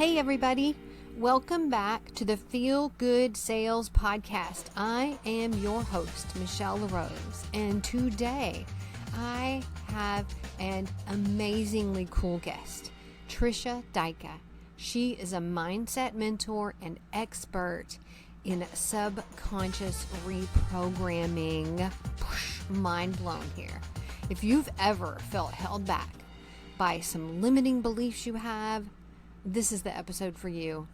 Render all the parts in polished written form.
Hey everybody, welcome back to the Feel Good Sales Podcast. I am your host, Michelle LaRose, and today I have an amazingly cool guest, Tricia Dycka. She is a mindset mentor and expert in subconscious reprogramming. Mind blown here. If you've ever felt held back by some limiting beliefs you have, this is the episode for you.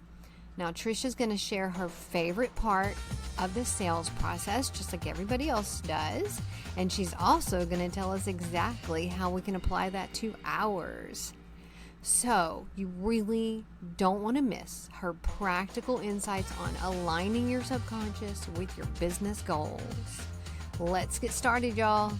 Now, Tricia's going to share her favorite part of the sales process, just like everybody else does. And she's also going to tell us exactly how we can apply that to ours. So you really don't want to miss her practical insights on aligning your subconscious with your business goals. Let's get started, y'all.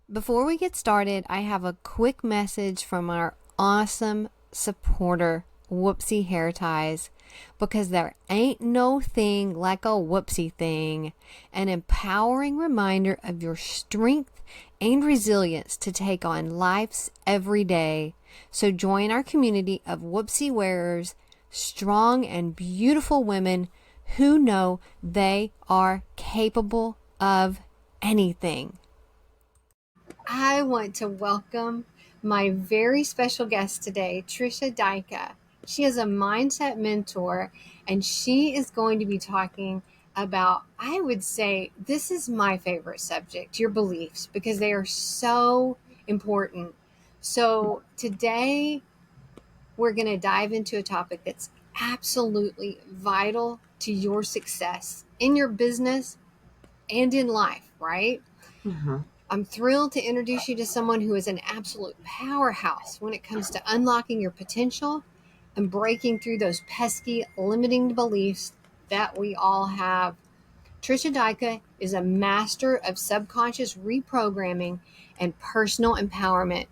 Before we get started, I have a quick message from our awesome supporter, Whoopsie Hair Ties, because there ain't no thing like a whoopsie thing, an empowering reminder of your strength and resilience to take on life's every day. So join our community of whoopsie wearers, strong and beautiful women who know they are capable of anything. I want to welcome my very special guest today, Tricia Dycka. She is a mindset mentor, and she is going to be talking about, I would say, this is my favorite subject, your beliefs, because they are so important. So today, we're going to dive into a topic that's absolutely vital to your success in your business and in life, right? Mm-hmm. I'm thrilled to introduce you to someone who is an absolute powerhouse when it comes to unlocking your potential and breaking through those pesky limiting beliefs that we all have. Tricia Dycka is a master of subconscious reprogramming and personal empowerment.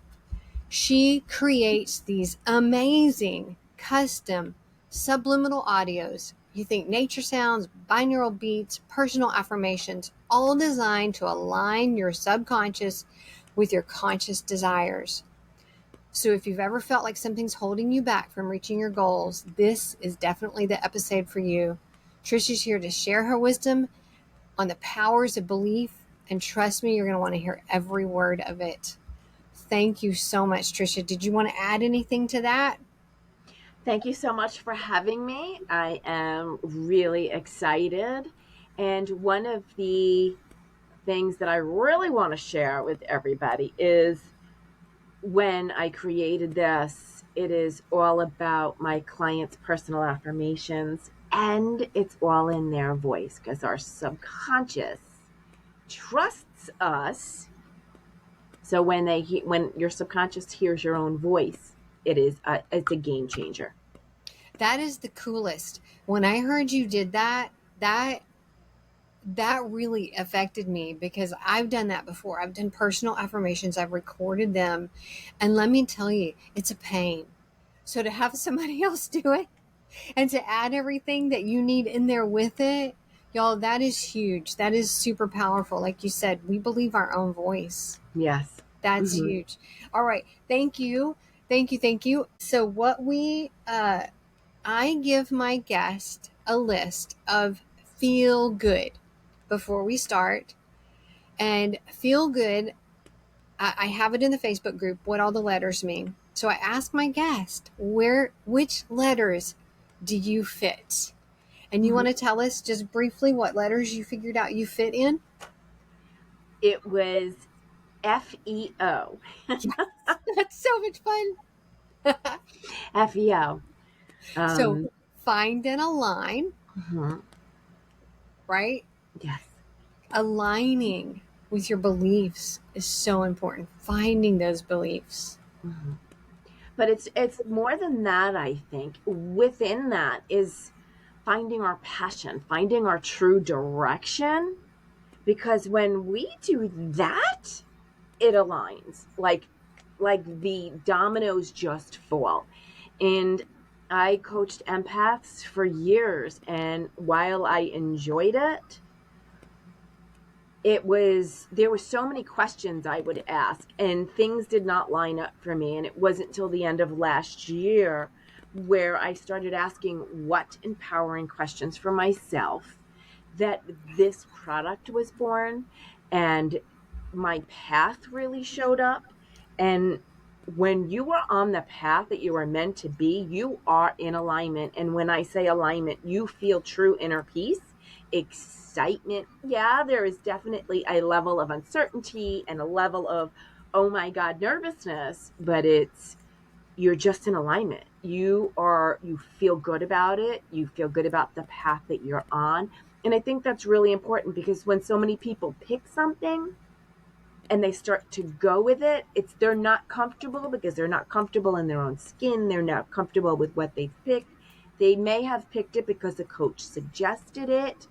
She creates these amazing custom subliminal audios. You think nature sounds, binaural beats, personal affirmations, all designed to align your subconscious with your conscious desires. So if you've ever felt like something's holding you back from reaching your goals, this is definitely the episode for you. Tricia's here to share her wisdom on the powers of belief, and trust me, you're going to want to hear every word of it. Thank you so much, Tricia. Did you want to add anything to that? Thank you so much for having me. I am really excited. And one of the things that I really want to share with everybody is when I created this, it is all about my clients' personal affirmations, and it's all in their voice because our subconscious trusts us. So when your subconscious hears your own voice, it's a game changer. That is the coolest. When I heard you did that really affected me, because I've done that before. I've done personal affirmations. I've recorded them. And let me tell you, it's a pain. So to have somebody else do it and to add everything that you need in there with it, y'all, that is huge. That is super powerful. Like you said, we believe our own voice. Yes. That's huge. All right. Thank you. So I give my guest a list of feel good before we start. And feel good, I have it in the Facebook group, what all the letters mean. So I ask my guest, which letters do you fit? And you want to tell us just briefly what letters you figured out you fit in? It was FEO. Yes, that's so much fun. FEO. So find and align, right? Yes. Aligning with your beliefs is so important. Finding those beliefs. But it's more than that, I think. Within that is finding our passion, finding our true direction. Because when we do that, it aligns. Like the dominoes just fall. And I coached empaths for years, and while I enjoyed it, there were so many questions I would ask, and things did not line up for me. And it wasn't till the end of last year where I started asking what empowering questions for myself that this product was born, and my path really showed up. And when you are on the path that you are meant to be, you are in alignment. And when I say alignment, you feel true inner peace, excitement. Yeah, there is definitely a level of uncertainty and a level of, oh my God, nervousness, but you're just in alignment. You feel good about it. You feel good about the path that you're on. And I think that's really important, because when so many people pick something and they start to go with it, they're not comfortable, because they're not comfortable in their own skin. They're not comfortable with what they've picked. They may have picked it because the coach suggested it.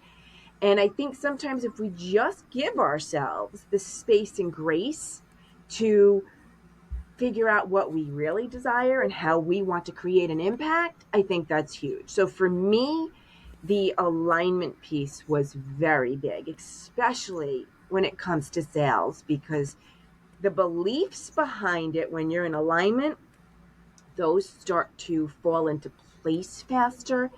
And I think sometimes if we just give ourselves the space and grace to figure out what we really desire and how we want to create an impact, I think that's huge. So for me, the alignment piece was very big, especially when it comes to sales, because the beliefs behind it, when you're in alignment, those start to fall into place faster,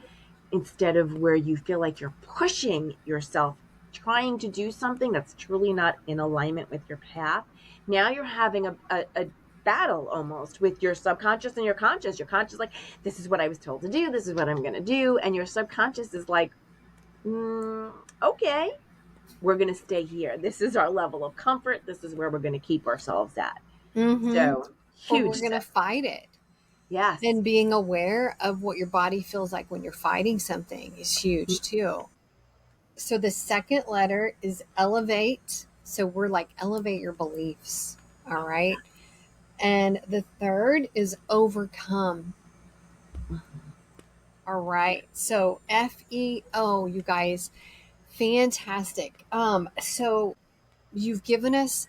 instead of where you feel like you're pushing yourself, trying to do something that's truly not in alignment with your path. Now you're having a battle almost with your subconscious and your conscious. Your conscious is like, this is what I was told to do. This is what I'm going to do. And your subconscious is like, okay, we're going to stay here. This is our level of comfort. This is where we're going to keep ourselves at. So Or huge. we're going to fight it. Yes. And being aware of what your body feels like when you're fighting something is huge too. So the second letter is elevate. So we're like, elevate your beliefs. All right. And the third is overcome. All right. So FEO, you guys, fantastic. So you've given us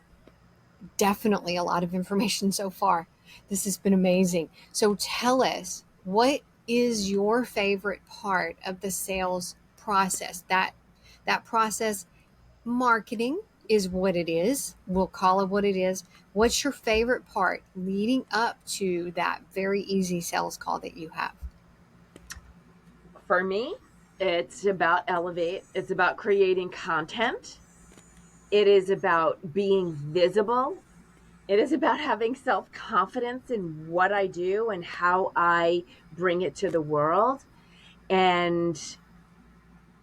definitely a lot of information so far. This has been amazing. So tell us, what is your favorite part of the sales process? That process, marketing is what it is. We'll call it what it is. What's your favorite part leading up to that very easy sales call that you have? For me, it's about elevate. It's about creating content. It is about being visible. It is about having self-confidence in what I do and how I bring it to the world. And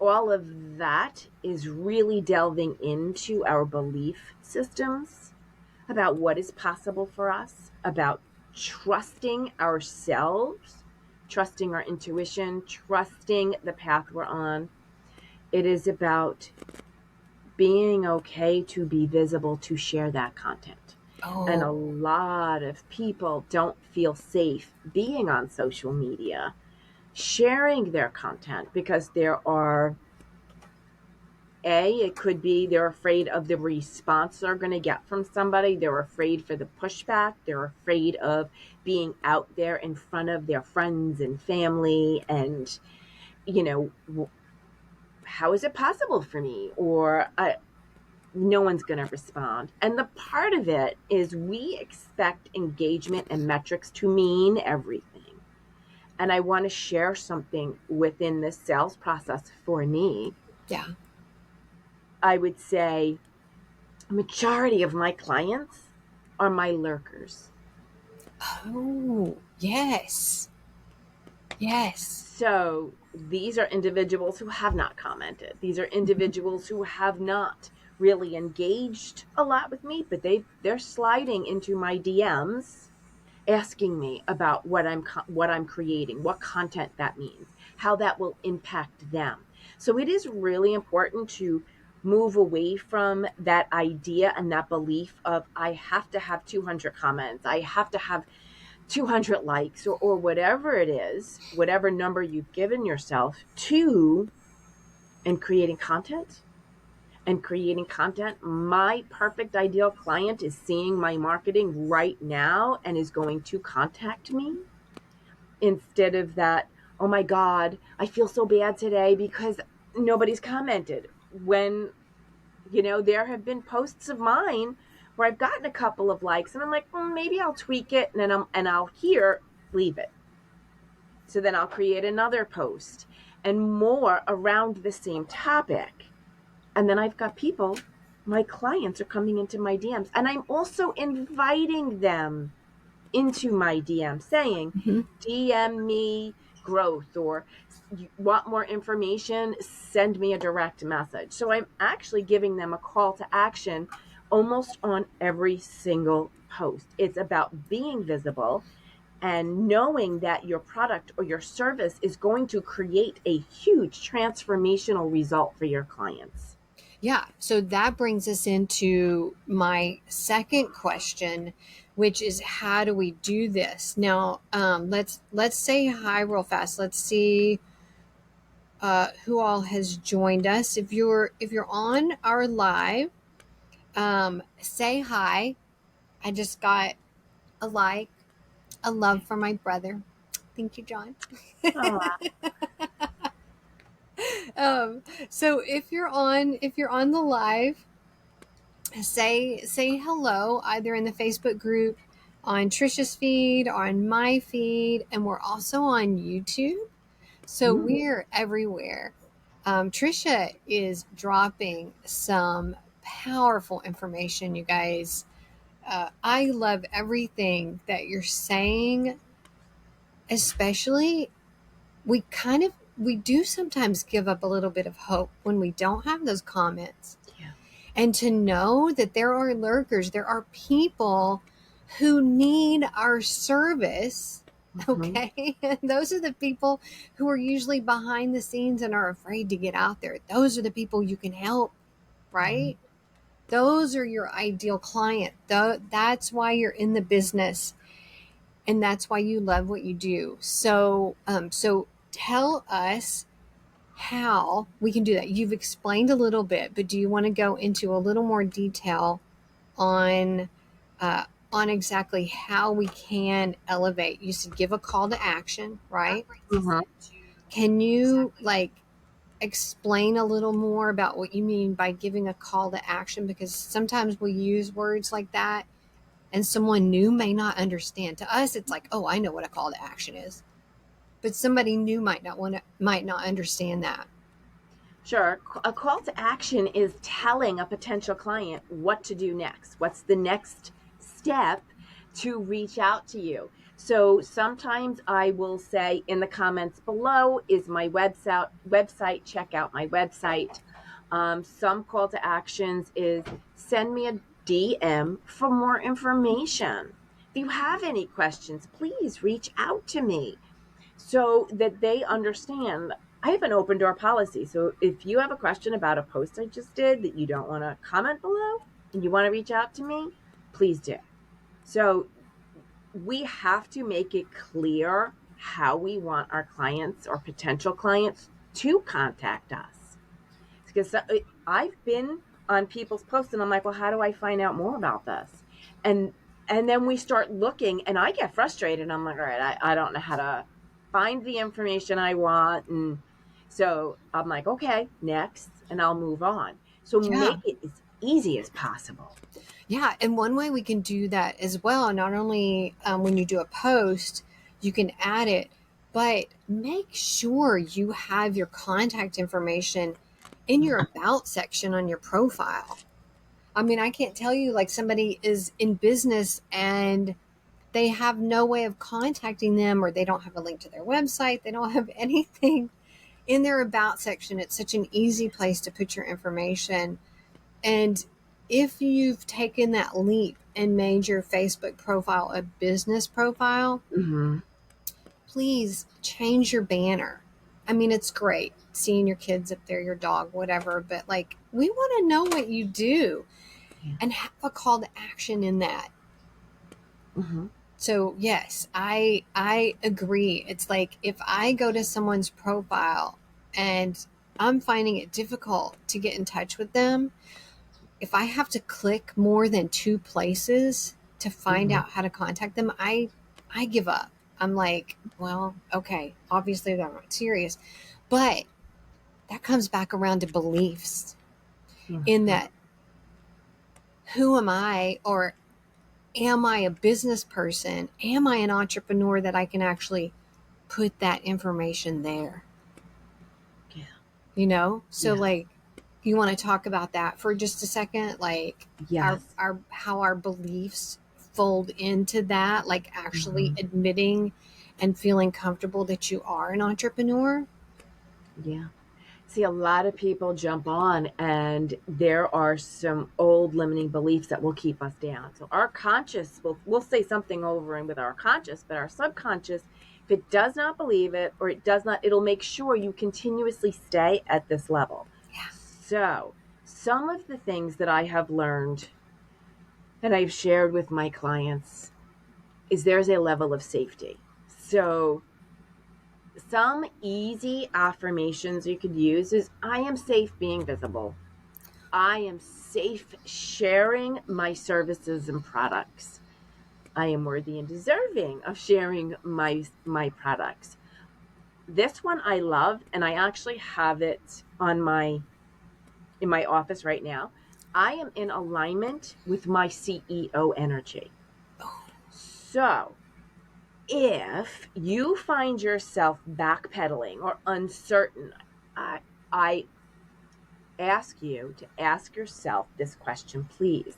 all of that is really delving into our belief systems about what is possible for us, about trusting ourselves, trusting our intuition, trusting the path we're on. It is about being okay to be visible, to share that content. And a lot of people don't feel safe being on social media, sharing their content, because it could be they're afraid of the response they're going to get from somebody. They're afraid for the pushback. They're afraid of being out there in front of their friends and family. And, how is it possible for me? Or no one's going to respond. And the part of it is we expect engagement and metrics to mean everything. And I want to share something within this sales process for me. Yeah. I would say a majority of my clients are my lurkers. Oh, yes. Yes. So these are individuals who have not commented. These are individuals who have not really engaged a lot with me, but they're sliding into my DMs asking me about what I'm creating, what content that means, how that will impact them. So it is really important to move away from that idea and that belief of I have to have 200 comments, I have to have 200 likes, or whatever it is, whatever number you've given yourself to, and creating content. My perfect ideal client is seeing my marketing right now and is going to contact me, instead of that, oh my God, I feel so bad today because nobody's commented. When There have been posts of mine where I've gotten a couple of likes and I'm like, maybe I'll tweak it, and I'll leave it. So then I'll create another post and more around the same topic. And then I've got people, my clients are coming into my DMs, and I'm also inviting them into my DM saying, Mm-hmm. DM me growth, or you want more information, send me a direct message. So I'm actually giving them a call to action almost on every single post. It's about being visible and knowing that your product or your service is going to create a huge transformational result for your clients. Yeah, so that brings us into my second question, which is how do we do this? Now, let's say hi real fast. Let's see who all has joined us. If you're on our live, say hi. I just got a like, a love from my brother. Thank you, John. Oh, So if you're on the live, say hello either in the Facebook group, on Tricia's feed, on my feed, and we're also on YouTube. So we're everywhere. Tricia is dropping some powerful information, you guys. I love everything that you're saying, especially we do sometimes give up a little bit of hope when we don't have those comments. yeah. And to know that there are lurkers, there are people who need our service. Mm-hmm. Okay. And those are the people who are usually behind the scenes and are afraid to get out there. Those are the people you can help, right? Those are your ideal client. That's why you're in the business, and that's why you love what you do. So tell us how we can do that. You've explained a little bit, but do you want to go into a little more detail on uh, on exactly how we can elevate? You said give a call to action, right? Mm-hmm. Can you explain a little more about what you mean by giving a call to action? Because sometimes we use words like that and someone new may not understand. To us, it's like, oh, I know what a call to action is. But somebody new might not understand that. Sure. A call to action is telling a potential client what to do next. What's the next step to reach out to you? So sometimes I will say in the comments below is my website, check out my website. Some call to actions is send me a DM for more information. If you have any questions, please reach out to me so that they understand. I have an open door policy. So if you have a question about a post I just did that you don't want to comment below and you want to reach out to me, please do. So we have to make it clear how we want our clients or potential clients to contact us. Because I've been on people's posts and I'm like, well, how do I find out more about this? And and then we start looking and I get frustrated. I'm like, all right, I don't know how to find the information I want. And so I'm like, okay, next, and I'll move on. So Yeah. make it as easy as possible. Yeah, and one way we can do that as well, not only when you do a post, you can add it, but make sure you have your contact information in your about section on your profile. I mean, I can't tell you like somebody is in business and they have no way of contacting them, or they don't have a link to their website, they don't have anything in their about section. It's such an easy place to put your information. And if you've taken that leap and made your Facebook profile a business profile, Mm-hmm. please change your banner. I mean, it's great seeing your kids up there, your dog, whatever, but like we want to know what you do Yeah. and have a call to action in that. Mm-hmm. So yes, I agree. It's like if I go to someone's profile and I'm finding it difficult to get in touch with them, if I have to click more than two places to find Mm-hmm. out how to contact them, I give up. I'm like, well, okay, obviously they're not serious. But that comes back around to beliefs. in that, who am I, or am I a business person? Am I an entrepreneur that I can actually put that information there? Yeah. So Yeah. like, you want to talk about that for just a second, like Yes. our how our beliefs fold into that, like actually admitting and feeling comfortable that you are an entrepreneur. Yeah. See, a lot of people jump on, and there are some old limiting beliefs that will keep us down. So our conscious will say something over and with our conscious, but our subconscious, if it does not believe it, or it does not, it'll make sure you continuously stay at this level. Yeah. So some of the things that I have learned and I've shared with my clients is there's a level of safety. So some easy affirmations you could use is, I am safe being visible. I am safe sharing my services and products. I am worthy and deserving of sharing my products. This one I love, and I actually have it on in my office right now. I am in alignment with my CEO energy. So, if you find yourself backpedaling or uncertain, I ask you to ask yourself this question, please.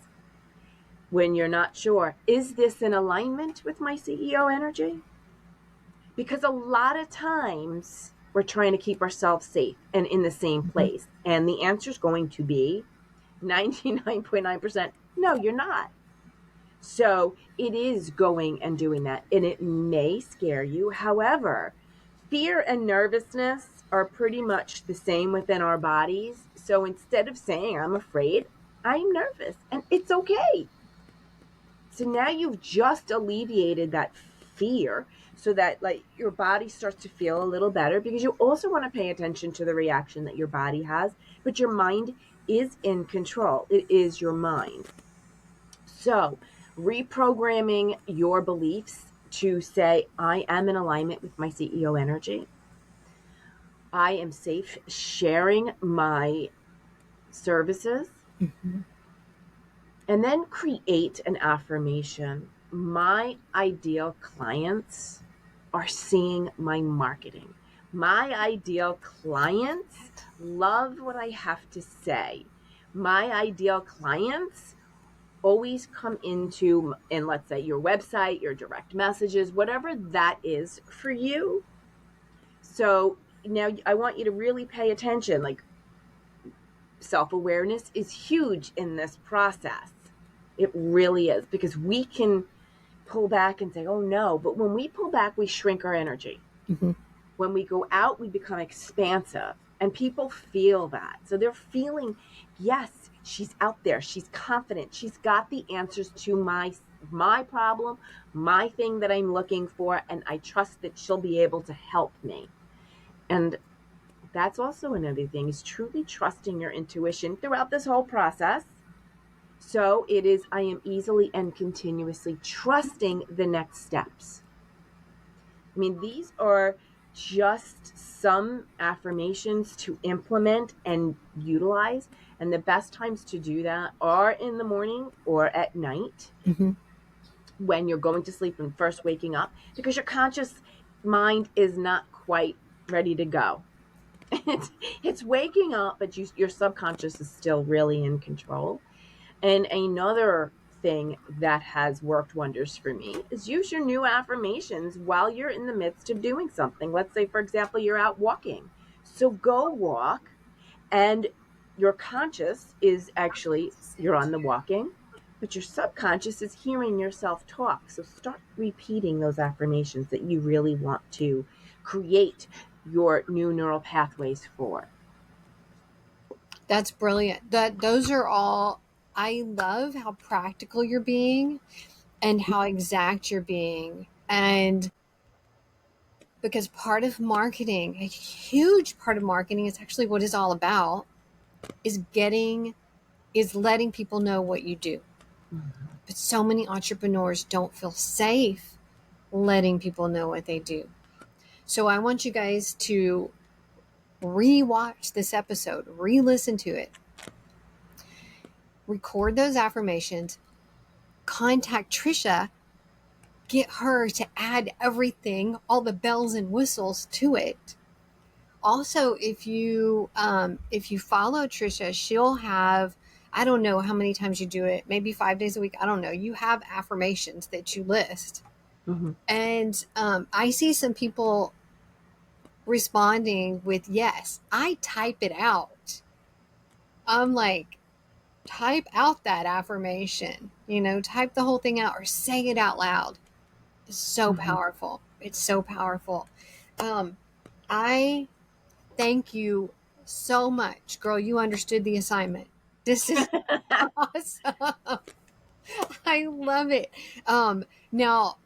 When you're not sure, is this in alignment with my CEO energy? Because a lot of times we're trying to keep ourselves safe and in the same place. And the answer is going to be 99.9% no, you're not. So it is going and doing that, and it may scare you. However, fear and nervousness are pretty much the same within our bodies. So instead of saying, I'm afraid, I'm nervous, and it's okay. So now you've just alleviated that fear, so that like your body starts to feel a little better, because you also want to pay attention to the reaction that your body has, but your mind is in control. It is your mind. So reprogramming your beliefs to say, I am in alignment with my CEO energy. I am safe sharing my services. And then create an affirmation. My ideal clients are seeing my marketing. My ideal clients love what I have to say. My ideal clients always come into, and let's say your website, your direct messages, whatever that is for you. So now I want you to really pay attention. Like, self-awareness is huge in this process. It really is, because we can pull back and say, oh no, but when we pull back, we shrink our energy. When we go out, we become expansive, and people feel that. So they're feeling, yes, she's out there, she's confident, she's got the answers to my problem, my thing that I'm looking for, and I trust that she'll be able to help me. And that's also another thing, is truly trusting your intuition throughout this whole process. So it is, I am easily and continuously trusting the next steps. I mean, these are just some affirmations to implement and utilize. And the best times to do that are in the morning or at night, when you're going to sleep and first waking up, because your conscious mind is not quite ready to go. It's waking up, but your subconscious is still really in control. And another thing that has worked wonders for me is use your new affirmations while you're in the midst of doing something. Let's say, for example, you're out walking. So go walk, and your conscious is actually, you're on the walking, but your subconscious is hearing yourself talk. So start repeating those affirmations that you really want to create your new neural pathways for. That's brilliant. Those are all, I love how practical you're being and how exact you're being. And because part of marketing, a huge part of marketing, is actually what it's all about, is letting people know what you do. But so many entrepreneurs don't feel safe letting people know what they do. So I want you guys to re-watch this episode, re-listen to it, record those affirmations, contact Tricia, get her to add everything, all the bells and whistles to it. Also, if you follow Tricia, she'll have, I don't know how many times you do it, maybe 5 days a week. I don't know. You have affirmations that you list. Mm-hmm. And I see some people responding with yes. I type it out. I'm like, type out that affirmation, type the whole thing out or say it out loud. It's so powerful. It's so powerful. I thank you so much, girl. You understood the assignment. This is awesome. I love it. Now,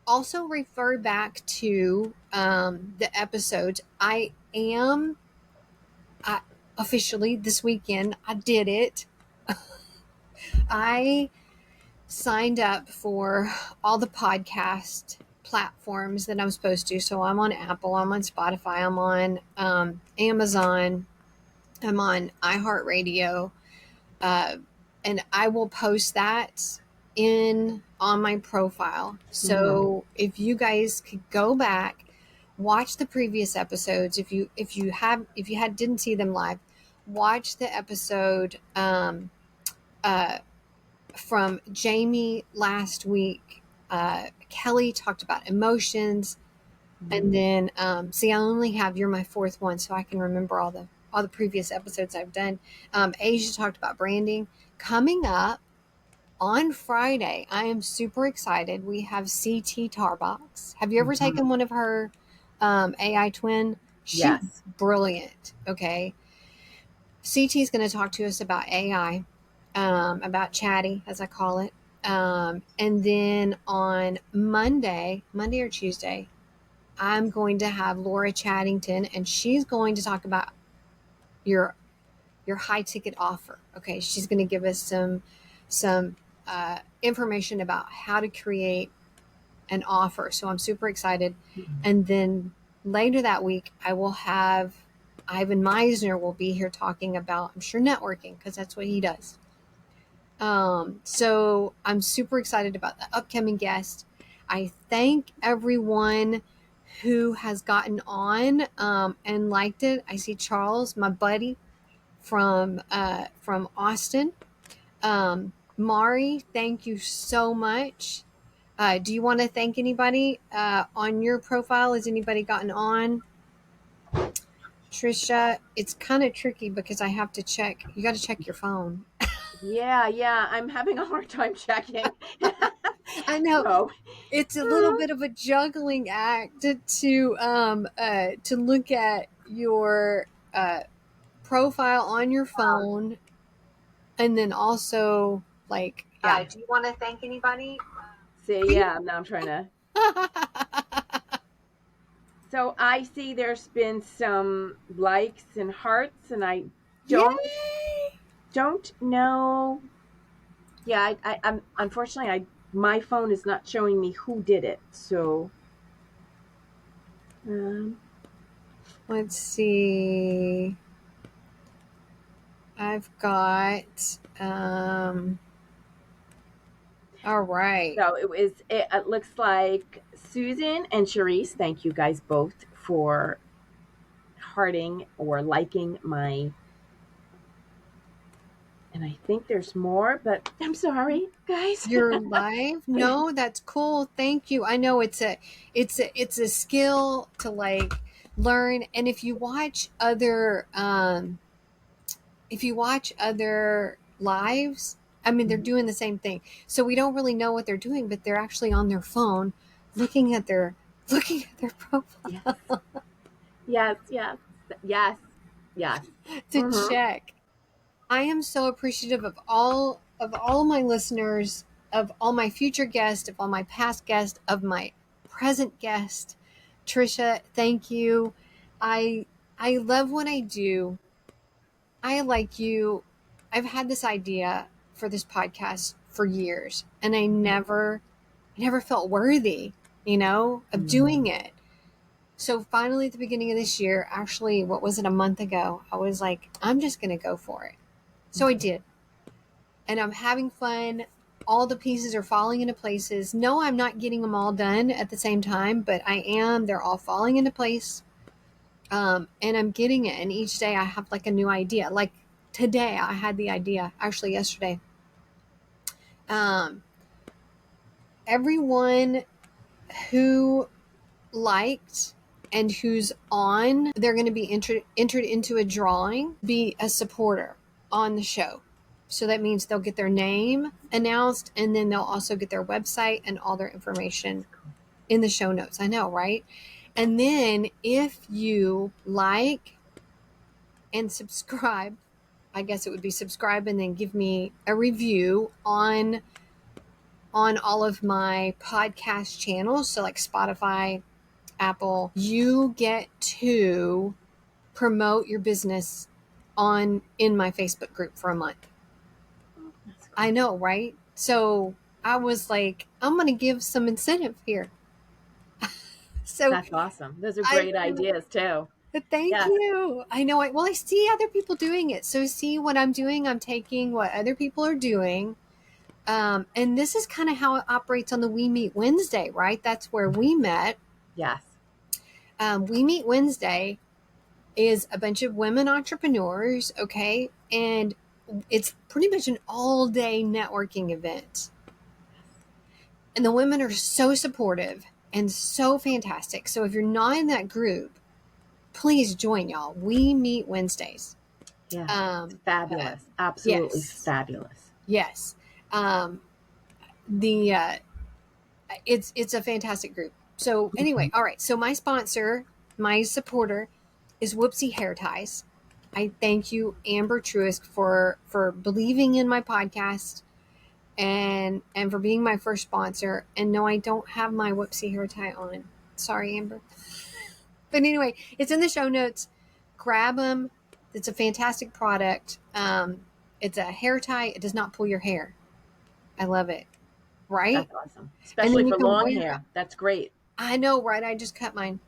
also refer back to the episodes. I officially this weekend, I did it. I signed up for all the podcast platforms that I'm supposed to. So I'm on Apple, I'm on Spotify, I'm on Amazon, I'm on iHeartRadio, and I will post that on my profile. So if you guys could go back, watch the previous episodes. If you didn't see them live, watch the episode from Jamie last week. Kelly talked about emotions, and then see, I only have you're my fourth one, so I can remember all the previous episodes I've done. Asia talked about branding. Coming up on Friday, I am super excited. We have CT Tarbox. Have you ever taken one of her AI twin? She's Yes. brilliant. Okay. CT is going to talk to us about AI, about chatty, as I call it. And then on Monday or Tuesday, I'm going to have Laura Chaddington, and she's going to talk about your high ticket offer. Okay, she's going to give us some information about how to create an offer. So I'm super excited. And then later that week, I will have Ivan Meisner will be here talking about, I'm sure, networking, because that's what he does. So I'm super excited about the upcoming guest. I thank everyone who has gotten on and liked it. I see Charles, my buddy from Austin. Mari, thank you so much. Do you want to thank anybody on your profile? Has anybody gotten on? Tricia, it's kind of tricky because I have to check. You got to check your phone. Yeah. I'm having a hard time checking. I know. So, It's a little bit of a juggling act to look at your profile on your phone, and then also like, yeah. Do you want to thank anybody? see, yeah, now I'm trying to. So I see there's been some likes and hearts, and I don't know. Yeah, I'm unfortunately my phone is not showing me who did it. So let's see. I've got all right. So it looks like Susan and Charisse, thank you guys both for hearting or liking my, and I think there's more, but I'm sorry, guys. You're live? No, that's cool. Thank you. I know it's a skill to like learn, and if you watch other lives, I mean, they're doing the same thing. So we don't really know what they're doing, but they're actually on their phone looking at their profile. Yes. To check. I am so appreciative of all my listeners, of all my future guests, of all my past guests, of my present guest. Tricia, thank you. I love what I do. I like you. I've had this idea for this podcast for years, and I never felt worthy, of doing it. So finally at the beginning of this year, actually, what was it, a month ago, I was like, I'm just going to go for it. So I did. and I'm having fun. All the pieces are falling into places. No, I'm not getting them all done at the same time, but I am. They're all falling into place. And I'm getting it. And each day I have like a new idea. Like today I had the idea, actually yesterday. Um, Everyone who liked and who's on, they're going to be entered into a drawing, be a supporter on the show. So that means they'll get their name announced, and then they'll also get their website and all their information in the show notes. I know, right? And then if you like and subscribe, I guess it would be subscribe and then give me a review on all of my podcast channels, so like Spotify, Apple, you get to promote your business in my Facebook group for a month. That's cool. I know, right? So I was like, I'm going to give some incentive here. So That's awesome. Those are great ideas too. Thank Yes. you. I know. I see other people doing it. So see what I'm doing. I'm taking what other people are doing. And this is kind of how it operates on the We Meet Wednesday, right? That's where we met. Yes. We Meet Wednesday is a bunch of women entrepreneurs, okay? And it's pretty much an all-day networking event. And the women are so supportive and so fantastic. So if you're not in that group, please join, y'all. We Meet Wednesdays. Yeah. Fabulous. Absolutely yes. fabulous. Yes. It's a fantastic group. So anyway, all right. So my sponsor, my supporter is Whoopsie Hair Ties. I thank you, Amber Truisk, for believing in my podcast and for being my first sponsor. And no, I don't have my Whoopsie hair tie on. Sorry, Amber. But anyway, it's in the show notes. Grab them. It's a fantastic product. It's a hair tie. It does not pull your hair. I love it. Right? That's awesome. Especially for long hair. That's great. I know, right? I just cut mine.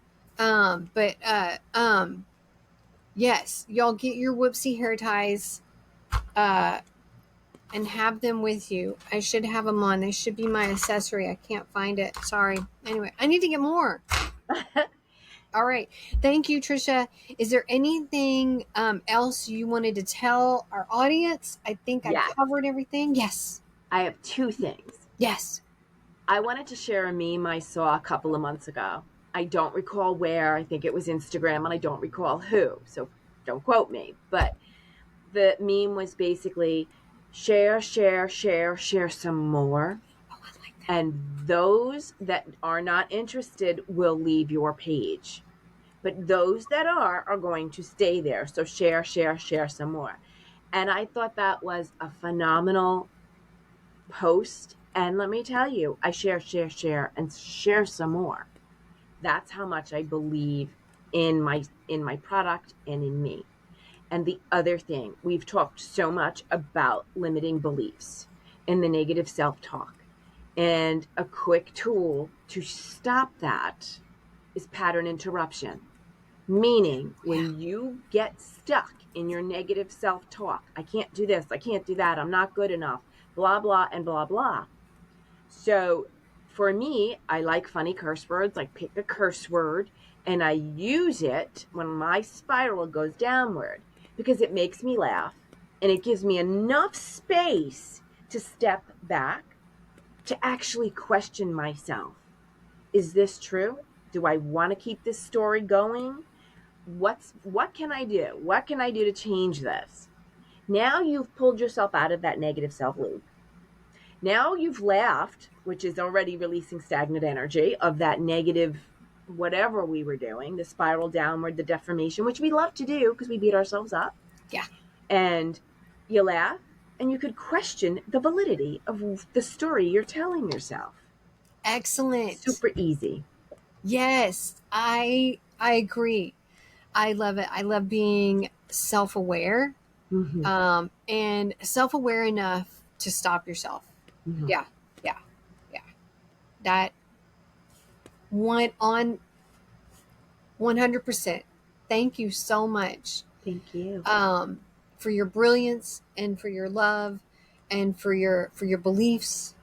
Yes, y'all get your Whoopsie hair ties and have them with you. I should have them on. They should be my accessory. I can't find it. Sorry. Anyway, I need to get more. All right. Thank you, Tricia. Is there anything else you wanted to tell our audience? I think I covered everything. Yes. I have two things. Yes. I wanted to share a meme I saw a couple of months ago. I don't recall where. I think it was Instagram, and I don't recall who. So don't quote me. But the meme was basically share some more. Oh, I like that. And those that are not interested will leave your page. But those that are going to stay there. So share some more. And I thought that was a phenomenal post. And let me tell you, I share and share some more. That's how much I believe in my product and in me. And the other thing, we've talked so much about limiting beliefs and the negative self-talk. And a quick tool to stop that is pattern interruption. Meaning, when you get stuck in your negative self-talk, I can't do this, I can't do that, I'm not good enough, blah, blah, and blah, blah. So for me, I like funny curse words. I pick a curse word and I use it when my spiral goes downward because it makes me laugh and it gives me enough space to step back to actually question myself. Is this true? Do I want to keep this story going? What can I do? What can I do to change this? Now you've pulled yourself out of that negative self-loop. Now you've laughed, which is already releasing stagnant energy of that negative whatever we were doing, the spiral downward, the deformation, which we love to do because we beat ourselves up. Yeah. And you laugh and you could question the validity of the story you're telling yourself. Excellent. Super easy. Yes, I agree. I love it. I love being self-aware, and self-aware enough to stop yourself. Mm-hmm. Yeah. That went on 100%. Thank you so much. Thank you. For your brilliance and for your love and for your beliefs.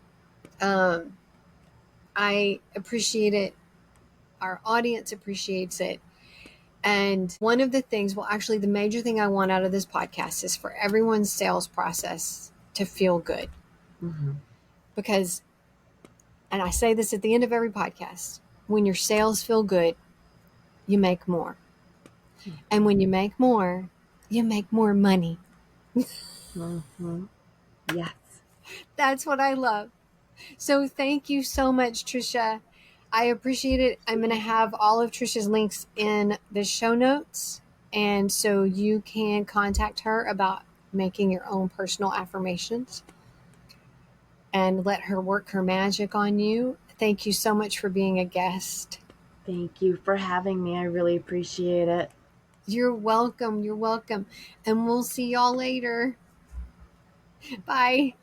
I appreciate it. Our audience appreciates it. And one of the things, well, actually, the major thing I want out of this podcast is for everyone's sales process to feel good. Mm-hmm. Because, and I say this at the end of every podcast, when your sales feel good, you make more. And when you make more money. Mm-hmm. Yes. That's what I love. So thank you so much, Tricia. I appreciate it. I'm going to have all of Tricia's links in the show notes. And so you can contact her about making your own personal affirmations and let her work her magic on you. Thank you so much for being a guest. Thank you for having me. I really appreciate it. You're welcome. You're welcome. And we'll see y'all later. Bye.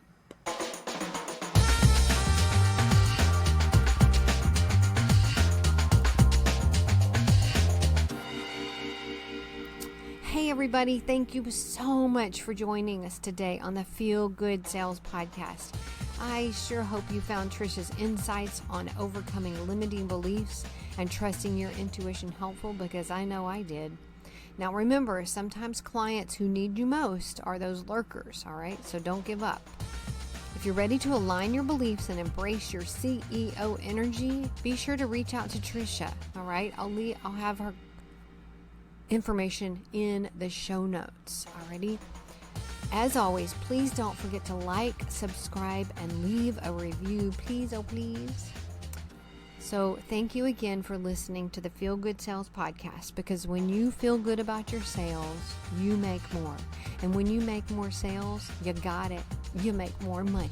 Hey everybody, thank you so much for joining us today on the Feel Good Sales Podcast. I sure hope you found Tricia's insights on overcoming limiting beliefs and trusting your intuition helpful, because I know I did. Now remember, sometimes clients who need you most are those lurkers, all right? So don't give up. If you're ready to align your beliefs and embrace your CEO energy, be sure to reach out to Tricia, all right? I'll have her information in the show notes. Alrighty. As always, please don't forget to like, subscribe, and leave a review. Please, oh please. So thank you again for listening to the Feel Good Sales Podcast, because when you feel good about your sales, you make more. And when you make more sales, you got it. You make more money.